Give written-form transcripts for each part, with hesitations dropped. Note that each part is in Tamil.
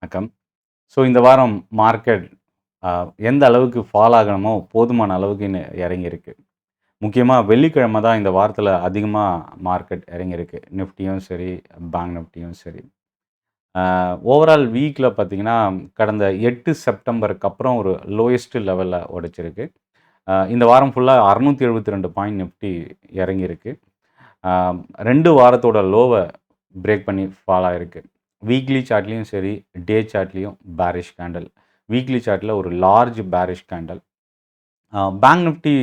வணக்கம். ஸோ இந்த வாரம் மார்க்கெட் எந்த அளவுக்கு ஃபால் ஆகணுமோ போதுமான அளவுக்கு இறங்கியிருக்கு. முக்கியமா வெள்ளிக்கிழமை தான் இந்த வாரத்தில அதிகமா மார்க்கெட் இறங்கியிருக்கு. நிஃப்டியும் சரி, பேங்க் நிஃப்டியும் சரி. ஓவரால் வீக்ல பார்த்தீங்கன்னா, கடந்த 8 செப்டம்பருக்கு அப்புறம் ஒரு லோயஸ்ட் லெவல்ல உடைச்சிருக்கு. இந்த வாரம் ஃபுல்லா 672 பாயிண்ட் நிஃப்டி இறங்கியிருக்கு. அ 2 வாரத்தோட லோவ பிரேக் பண்ணி ஃபால் ஆயிருக்கு. வீக்லி சார்ட்லயும் சரி, டே சார்ட்லயும் பேரிஷ் கேண்டில். வீக்லி சார்ட்ல ஒரு large bearish candle. Bank Nifty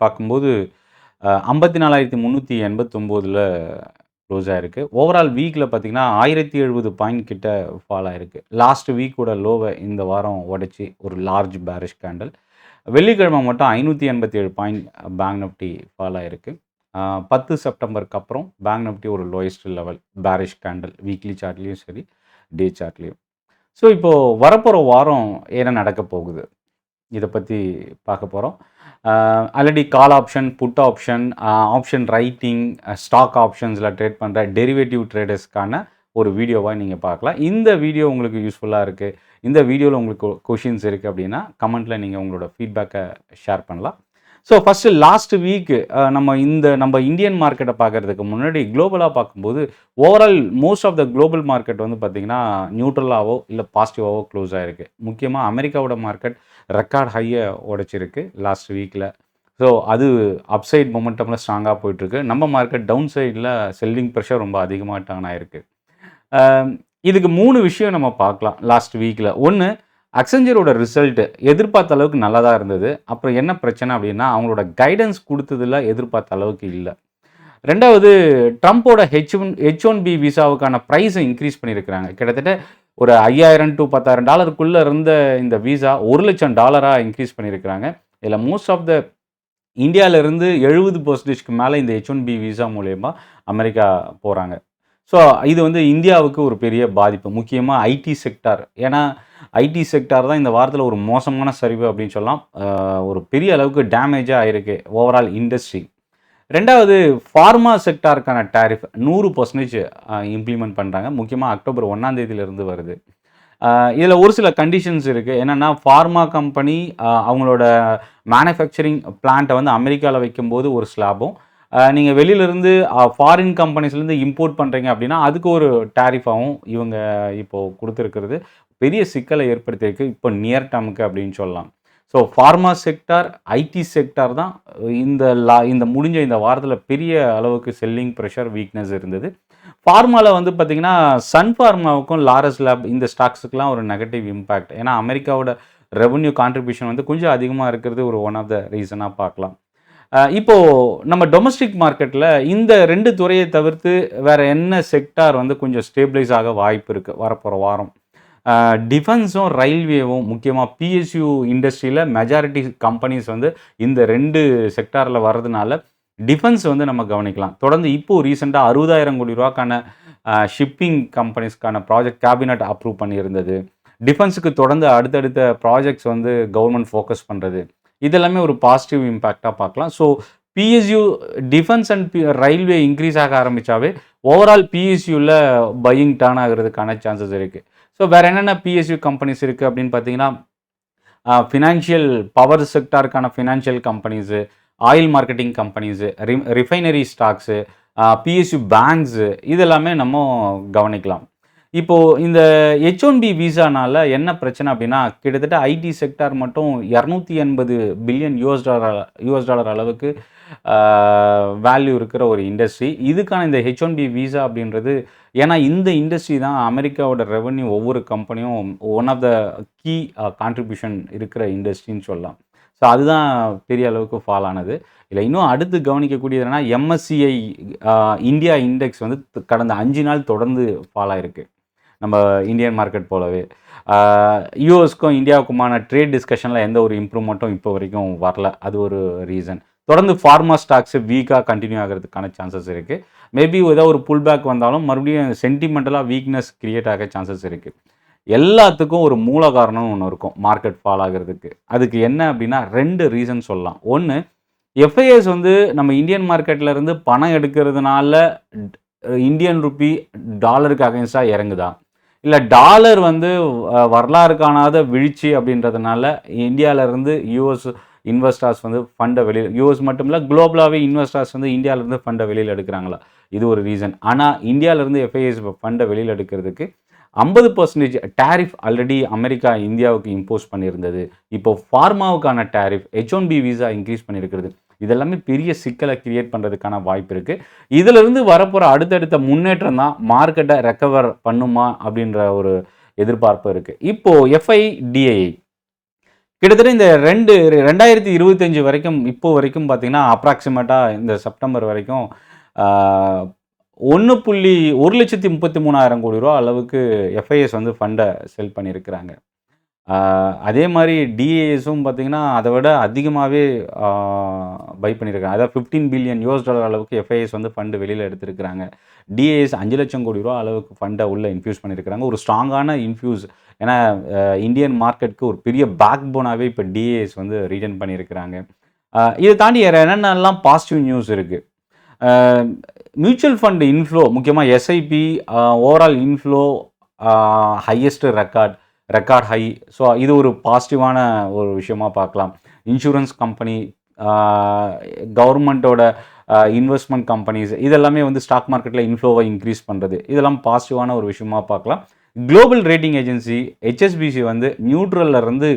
பார்க்கும்போது 54,389ல க்ளோஸ் ஆயிருக்கு. ஓவரால் வீக்ல பார்த்தீங்கன்னா, 1070 பாயிண்ட் கிட்ட ஃபால் ஆயிருக்கு. லாஸ்ட் வீக்கோட லோவ இந்த வாரம் உடைச்சு ஒரு லார்ஜ் பேரிஷ் கேண்டில். வெள்ளிக்கிழமை மட்டும் 587 பாயிண்ட் பேங்க் நிஃப்டி ஃபால் ஆயிருக்கு. 10 செப்டம்பருக்கு அப்புறம் பேங்க் நிஃப்டி ஒரு lowest level bearish candle weekly சார்ட்லயும் சரி, டே சார்ட்லயும். ஸோ இப்போ வரப்போற வாரம் என்ன நடக்க போகுது? இத பத்தி பார்க்க போறோம். Already call option, put option, option writing, stock ஆப்ஷன்ஸ்ல ட்ரேட் பண்ற டெரிவேட்டிவ் ட்ரேடர்ஸ்க்கான ஒரு வீடியோவா நீங்க பார்க்கலாம். இந்த வீடியோ உங்களுக்கு யூஸ்ஃபுல்லா இருக்கு. இந்த வீடியோல உங்களுக்கு கொஸ்டின்ஸ் இருக்கு அப்படின்னா, கமெண்ட்ல நீங்க உங்களோட ஃபீட்பேக்க ஷேர் பண்ணலாம். ஸோ ஃபர்ஸ்ட் லாஸ்ட் வீக் நம்ம இந்தியன் மார்க்கெட்ட பார்க்கறதுக்கு முன்னாடி குளோபலா பார்க்கும்போது, overall most of the global market வந்து பார்த்தீங்கன்னா, நியூட்ரலாவோ இல்ல பாசிட்டிவாவோ க்ளோஸ் ஆயிருக்கு. முக்கியமா அமெரிக்காவோட மார்க்கெட் ரெக்கார்ட் ஹைய உடைச்சிருக்கு லாஸ்ட் வீக்ல. ஸோ அது அப்சைட் மொமெண்டம்ல ஸ்ட்ராங்கா போயிட்டுருக்கு. நம்ம மார்க்கெட் டவுன் சைட்ல செல்லிங் பிரஷர் ரொம்ப அதிகமா டர்ன் ஆயிருக்கு. அ இதுக்கு 3 விஷயம் நம்ம பார்க்கலாம் லாஸ்ட் வீக்ல. 1 அக்செஞ்சரோட ரிசல்ட் எதிர்பார்த்த அளவுக்கு நல்லா தான் இருந்தது. அப்புறம் என்ன பிரச்சனை அப்டின்னா, அவங்களோட கைடன்ஸ் குடுத்ததுல எதிர்பார்த்த அளவுக்கு இல்ல. 2வது ட்ரம்போட H1B விசாவுக்கான பிரைஸ இன்கிரீஸ் பண்ணியிருக்கிறாங்க. கிட்டத்தட்ட ஒரு 5,000 டூ $10,000 இருந்த இந்த விசா $1,00,000 இன்கிரீஸ் பண்ணியிருக்கிறாங்க. இதுல மோஸ்ட் ஆஃப் த இந்தியாவிலிருந்து 70%க்கு மேல இந்த H1B விசா மூலியமா அமெரிக்கா போறாங்க. ஸோ இது வந்து இந்தியாவுக்கு ஒரு பெரிய பாதிப்பு. முக்கியமா ஐடி செக்டார். ஏன்னா, ஐடி செக்டார் தான் இந்த வாரத்தில ஒரு மோசமான சரிவு அப்படின்னு சொல்லலாம். ஒரு பெரிய அளவுக்கு டேமேஜா ஆயிருக்கு ஓவரால் இண்டஸ்ட்ரி. 2வது ஃபார்மா செக்டாருக்கான டாரிஃப் 100% இம்ப்ளிமெண்ட் பண்றாங்க. முக்கியமா அக்டோபர் 1ஆம் தேதியிலிருந்து வருது. இதில ஒரு சில கண்டிஷன்ஸ் இருக்கு. என்னன்னா, ஃபார்மா கம்பெனி அவங்களோட மேனுஃபேக்சரிங் பிளான்ட்ட வந்து அமெரிக்கால வைக்கும்போது ஒரு ஸ்லாபும், நீங்க வெளியிலருந்து ஃபாரின் கம்பெனிஸ்லேருந்து இம்போர்ட் பண்றீங்க அப்படின்னா, அதுக்கு ஒரு டாரிஃபாவும் இவங்க இப்போ குடுத்திருக்கிறது பெரிய சிக்கலை ஏற்படுத்தியிருக்கு. இப்போ நியர் டெர்முக்கு அப்படின்னு சொல்லலாம். So pharma sector, IT sector தான் இந்த முடிஞ்ச இந்த வாரத்தில பெரிய அளவுக்கு செல்லிங் பிரஷர், வீக்னஸ் இருந்தது. ஃபார்மால வந்து பார்த்தீங்கன்னா, சன் ஃபார்மாவுக்கும், லாரஸ் லேப் இந்த ஸ்டாக்ஸுக்குலாம் ஒரு நெகட்டிவ் இம்பாக்ட். ஏன்னா, அமெரிக்காவோட ரெவென்யூ கான்ட்ரிபியூஷன் வந்து கொஞ்சம் அதிகமா இருக்கிறது ஒரு ஒன் ஆஃப் த ரீசனா பார்க்கலாம். இப்போ நம்ம டொமஸ்டிக் மார்க்கெட்ல இந்த 2 துறைய தவிர்த்து வேற என்ன செக்டார் வந்து கொஞ்சம் ஸ்டேபிளைஸ் ஆக வாய்ப்பு இருக்கு வரப்போற வாரம்? டிஃபென்ஸும், ரயில்வேவும் முக்கியமா பிஎஸ்யூ இண்டஸ்ட்ரியில மெஜாரிட்டி கம்பெனிஸ் வந்து இந்த 2 செக்டார்ல வர்றதுனால, டிஃபென்ஸ் வந்து நம்ம கவனிக்கலாம். தொடர்ந்து இப்போ ரீசென்ட்டா ரூ. 60,000 ஷிப்பிங் கம்பெனிஸ்க்கான ப்ராஜெக்ட் கேபினட் அப்ரூவ் பண்ணியிருந்தது. டிஃபென்ஸுக்கு தொடர்ந்து அடுத்தடுத்த ப்ராஜெக்ட்ஸ் வந்து கவர்ன்மெண்ட் ஃபோக்கஸ் பண்றது. இதெல்லாமே ஒரு பாசிட்டிவ் இம்பேக்ட்டா பார்க்கலாம். So PSU defence and railway increase ஆக ஆரம்பிச்சாவே, ஓவரால் பிஎஸ்யூல பையிங் டர்ன் ஆகுறதுக்கான சான்சஸ் இருக்கு. ஸோ வேற என்னென்ன பிஎஸ்யூ கம்பெனிஸ் இருக்கு அப்படின்னு பார்த்தீங்கன்னா, ஃபினான்ஷியல் பவர் செக்டாருக்கான financial companies, oil marketing companies, refinery stocks, PSU banks இதெல்லாமே நம்ம கவனிக்கலாம். இப்போ இந்த H1B விசானால என்ன பிரச்சனை அப்படின்னா, கிட்டத்தட்ட ஐடி செக்டார் மட்டும் $280 பில்லியன் யுஎஸ் டாலர் அளவுக்கு வேல்யூ இருக்கிற ஒரு இண்டஸ்ட்ரி. இதுக்கான இந்த H1B விசா அப்படின்றது ஏன்னா இந்த இண்டஸ்ட்ரி தான் அமெரிக்காவோட ரெவென்யூ ஒவ்வொரு கம்பெனியும் one of the key contribution இருக்கிற இண்டஸ்ட்ரின்னு சொல்லலாம். ஸோ அதுதான் பெரிய அளவுக்கு ஃபால் ஆனது. இதில இன்னும் அடுத்து கவனிக்கக்கூடியது என்னன்னா, MSCI இந்தியா இண்டெக்ஸ் வந்து கடந்த 5 நாள் தொடர்ந்து ஃபால் ஆயிருக்கு. நம்ம இந்தியன் மார்க்கெட் போலவே. யுஎஸ்க்கும் இந்தியாவுக்குமான ட்ரேட் டிஸ்கஷன்ல எந்த ஒரு இம்ப்ரூவ்மெண்ட்டும் இப்போ வரைக்கும் வரல. அது ஒரு ரீசன். தொடர்ந்து ஃபார்மா ஸ்டாக்ஸ் வீக்கா கன்டின்யூ ஆகுறதுக்கான சான்சஸ் இருக்கு. மேபி ஏதோ ஒரு புல் பேக் வந்தாலும் மறுபடியும் சென்டிமெண்டலா வீக்னஸ் கிரியேட் ஆக சான்சஸ் இருக்கு. எல்லாத்துக்கும் ஒரு மூல காரணம்னு ஒண்ணு இருக்கும் மார்க்கெட் ஃபால் ஆகுறதுக்கு. அதுக்கு என்ன அப்படின்னா 2 ரீசன் சொல்லலாம். 1 எஃப்ஐஎஸ் வந்து நம்ம இந்தியன் மார்க்கெட்ல இருந்து பணம் எடுக்கிறதுனால இந்தியன் ரூபி டாலருக்கு அகைன்ஸ்டா இறங்குதா? இல்ல டாலர் வந்து வரலாறு காணாத வீழ்ச்சி அப்படின்றதுனால இந்தியாவிலேருந்து யூஎஸ் இன்வெஸ்டர்ஸ் வந்து ஃபண்டை வெளியில் யூஎஸ் மட்டும் இல்லை குளோபலாகவே இன்வெஸ்டர்ஸ் வந்து இந்தியாவிலேருந்து ஃபண்டை வெளியில் எடுக்கிறாங்களா, இது ஒரு ரீசன். ஆனால் இந்தியாவிலேருந்து எஃப்ஐஎஸ் ஃபண்டை வெளியில் எடுக்கிறதுக்கு 50% டேரிஃப் ஆல்ரெடி அமெரிக்கா இந்தியாவுக்கு இம்போஸ் பண்ணியிருந்தது. இப்போ ஃபார்மாவுக்கான டேரிஃப் H1B விசா இன்க்ரீஸ் பண்ணியிருக்கிறது. இதெல்லாமே பெரிய சிக்கலை கிரியேட் பண்ணுறதுக்கான வாய்ப்பு இருக்குது. இதிலிருந்து வரப்போகிற அடுத்தடுத்த முன்னேற்றம் தான் மார்க்கெட்டை ரெக்கவர் பண்ணுமா அப்படின்ற ஒரு எதிர்பார்ப்பு இருக்குது. இப்போது FIDII கிட்டத்தட்ட இந்த 2025 வரைக்கும் இப்போ வரைக்கும் பார்த்தீங்கன்னா அப்ராக்சிமேட்டாக இந்த செப்டம்பர் வரைக்கும் 1,33,000 கோடி ரூபா அளவுக்கு எஃப்ஐஎஸ் வந்து ஃபண்டை செல் பண்ணியிருக்கிறாங்க. அதே மாதிரி டிஏஎஸும் பார்த்தீங்கன்னா அதை விட அதிகமாகவே பை பண்ணியிருக்காங்க. அதாவது $15 பில்லியன் அளவுக்கு எஃப்ஐஎஸ் வந்து ஃபண்டு வெளியில் எடுத்திருக்கிறாங்க. டிஏஎஸ் 5 லட்சம் கோடி ரூபா அளவுக்கு ஃபண்டை உள்ளே இன்ஃப்யூஸ் பண்ணியிருக்கிறாங்க. ஒரு ஸ்ட்ராங்கான இன்ஃப்யூஸ், ஏன்னா இந்தியன் மார்க்கெட்டுக்கு ஒரு பெரிய பேக் போனாகவே இப்போ டிஏஎஸ் வந்து ரீட்டன் பண்ணியிருக்கிறாங்க. இதை தாண்டி என்னென்னலாம் பாசிட்டிவ் நியூஸ் இருக்குது. மியூச்சுவல் ஃபண்ட் இன்ஃப்ளோ, முக்கியமாக SIP overall inflow highest record high. So இது ஒரு பாசிட்டிவான ஒரு விஷயமாக பார்க்கலாம். இன்சூரன்ஸ் கம்பெனி, கவர்மெண்ட்டோட இன்வெஸ்ட்மெண்ட் கம்பெனிஸ் இதெல்லாமே வந்து ஸ்டாக் மார்க்கெட்டில் இன்ஃப்ளோவை இன்க்ரீஸ் பண்ணுறது, இதெல்லாம் பாசிட்டிவான ஒரு விஷயமாக பார்க்கலாம். குளோபல் ரேட்டிங் ஏஜென்சி HSBC வந்து நியூட்ரல்லேருந்து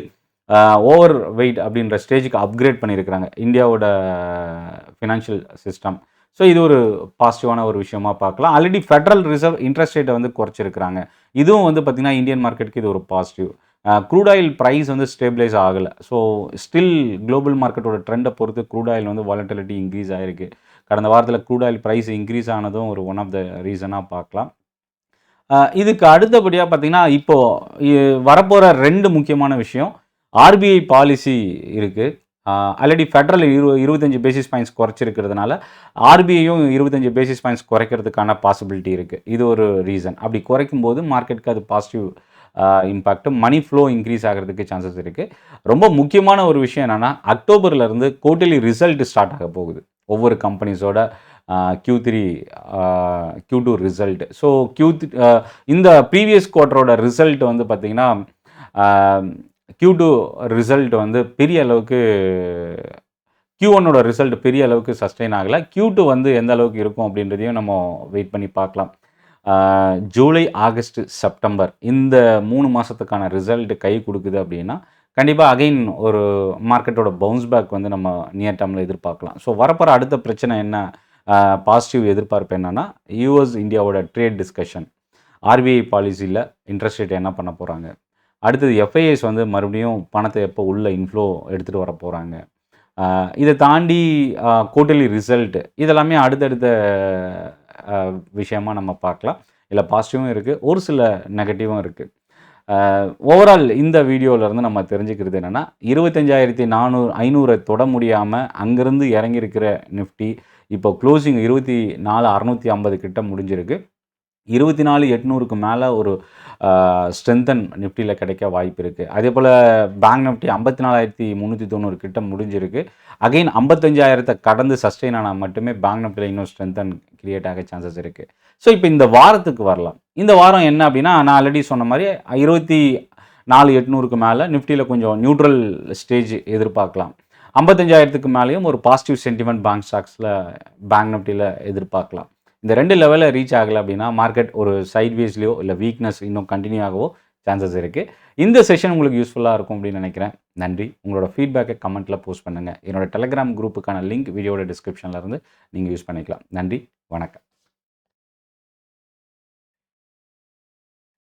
ஓவர் வெயிட் அப்படின்ற ஸ்டேஜுக்கு அப்கிரேட் பண்ணியிருக்கிறாங்க இந்தியாவோட ஃபினான்ஷியல் சிஸ்டம். ஸோ இது ஒரு பாசிட்டிவான ஒரு விஷயமாக பார்க்கலாம். ஆல்ரெடி ஃபெட்ரல் ரிசர்வ் இன்ட்ரெஸ்ட் ரேட்டை வந்து குறைச்சிருக்கிறாங்க. இதுவும் வந்து பார்த்திங்கன்னா இந்தியன் மார்க்கெட்டுக்கு இது ஒரு பாசிட்டிவ். க்ரூட் ஆயில் ப்ரைஸ் வந்து ஸ்டேபிளைஸ் ஆகலை. ஸோ ஸ்டில் குளோபல் மார்க்கெட்டோட ட்ரெண்டை பொறுத்து க்ரூட் ஆயில் வந்து வாலட்டிலிட்டி இன்க்ரீஸ் ஆகிருக்கு. கடந்த வாரத்தில் க்ரூட் ஆயில் ப்ரைஸ் இன்க்ரீஸ் ஆனதும் ஒரு ஒன் ஆஃப் த ரீசனாக பார்க்கலாம். இதுக்கு அடுத்தபடியாக பார்த்திங்கன்னா இப்போது வரப்போகிற 2 முக்கியமான விஷயம். ஆர்பிஐ பாலிசி இருக்குது. ஆல்ரெடி ஃபெட்ரல் 25 பேசிஸ் பாயிண்ட்ஸ் குறைச்சிருக்கிறதுனால ஆர்பிஐயும் 25 பேசிஸ் பாயிண்ட்ஸ் குறைக்கிறதுக்கான பாசிபிலிட்டி இருக்குது. இது ஒரு ரீசன். அப்படி குறைக்கும் போது மார்க்கெட்டுக்கு அது positive impact, money flow increase ஆகிறதுக்கு சான்சஸ் இருக்குது. ரொம்ப முக்கியமான ஒரு விஷயம் என்னென்னா, அக்டோபர்லேருந்து குவார்ட்டர்லி ரிசல்ட் ஸ்டார்ட் ஆக போகுது ஒவ்வொரு கம்பெனிஸோட Q3 Q2 ரிசல்ட். ஸோ இந்த ப்ரீவியஸ் குவார்ட்டரோட ரிசல்ட் வந்து பார்த்திங்கன்னா Q2 ரிசல்ட் வந்து பெரிய அளவுக்கு, Q1ஓட ரிசல்ட் பெரிய அளவுக்கு சஸ்டெயின் ஆகலை. Q2 வந்து எந்த அளவுக்கு இருக்கும் அப்படின்றதையும் நம்ம வெயிட் பண்ணி பார்க்கலாம். ஜூலை, ஆகஸ்ட், செப்டம்பர் இந்த 3 மாதத்துக்கான ரிசல்ட் கை கொடுக்குது அப்படின்னா கண்டிப்பாக அகைன் ஒரு மார்க்கெட்டோட பவுன்ஸ் பேக் வந்து நம்ம நியர் டேர்மில் எதிர்பார்க்கலாம். ஸோ வரப்போகிற அடுத்த பிரச்சனை என்ன, பாசிட்டிவ் எதிர்பார்ப்பு என்னென்னா, யூஎஸ் இந்தியாவோட ட்ரேட் டிஸ்கஷன், ஆர்பிஐ பாலிசியில் இன்ட்ரெஸ்ட் ரேட் என்ன பண்ண போகிறாங்க, அடுத்தது எஃப்ஐஎஸ் வந்து மறுபடியும் பணத்தை எப்போ உள்ள இன்ஃப்ளோ எடுத்துகிட்டு வர போகிறாங்க, இதை தாண்டி குவார்ட்டர்லி ரிசல்ட், இதெல்லாமே அடுத்தடுத்த விஷயமாக நம்ம பார்க்கலாம். இல்லை பாசிட்டிவும் இருக்குது, ஒரு சில நெகட்டிவும் இருக்குது. ஓவரால் இந்த வீடியோவிலேருந்து நம்ம தெரிஞ்சுக்கிறது என்னென்னா, 25,500 தொட முடியாமல் அங்கேருந்து இறங்கியிருக்கிற நிஃப்டி இப்போ க்ளோசிங் 24,650 கிட்ட முடிஞ்சிருக்கு. 24,800க்கு மேலே ஒரு ஸ்ட்ரென்தன் நிஃப்டியில் கிடைக்க வாய்ப்பு இருக்குது. அதே போல் பேங்க் நிஃப்டி 54,390 கிட்ட முடிஞ்சிருக்கு. அகைன் 55,000 கடந்து சஸ்டெயின் ஆனால் மட்டுமே பேங்க் நிஃப்டியில் இன்னும் ஸ்ட்ரென்தன் கிரியேட் ஆக சான்சஸ் இருக்குது. ஸோ இப்போ இந்த வாரத்துக்கு வரலாம். இந்த வாரம் என்ன அப்படின்னா, நான் ஆல்ரெடி சொன்ன மாதிரி 24,800க்கு மேலே நிஃப்டியில் கொஞ்சம் நியூட்ரல் ஸ்டேஜ் எதிர்பார்க்கலாம். 55,000க்கு மேலேயும் ஒரு பாசிட்டிவ் சென்டிமெண்ட் பேங்க் ஸ்டாக்ஸில் பேங்க் நிஃப்டியில் எதிர்பார்க்கலாம். இந்த 2 லெவலில் ரீச் ஆகலை அப்படின்னா மார்க்கெட் ஒரு சைட்வேஸ்லையோ இல்லை வீக்னஸ் இன்னும் கண்டினியூ ஆகவோ சான்சஸ் இருக்குது. இந்த செஷன் உங்களுக்கு யூஸ்ஃபுல்லாக இருக்கும் அப்படின்னு நினைக்கிறேன். நன்றி. உங்களோட ஃபீட்பேக்கை கமெண்ட்டில் போஸ்ட் பண்ணுங்கள். என்னோட டெலிகிராம் குரூப்புக்கான லிங்க் வீடியோட டிஸ்கிரிப்ஷனில் இருந்து நீங்கள் யூஸ் பண்ணிக்கலாம். நன்றி, வணக்கம்.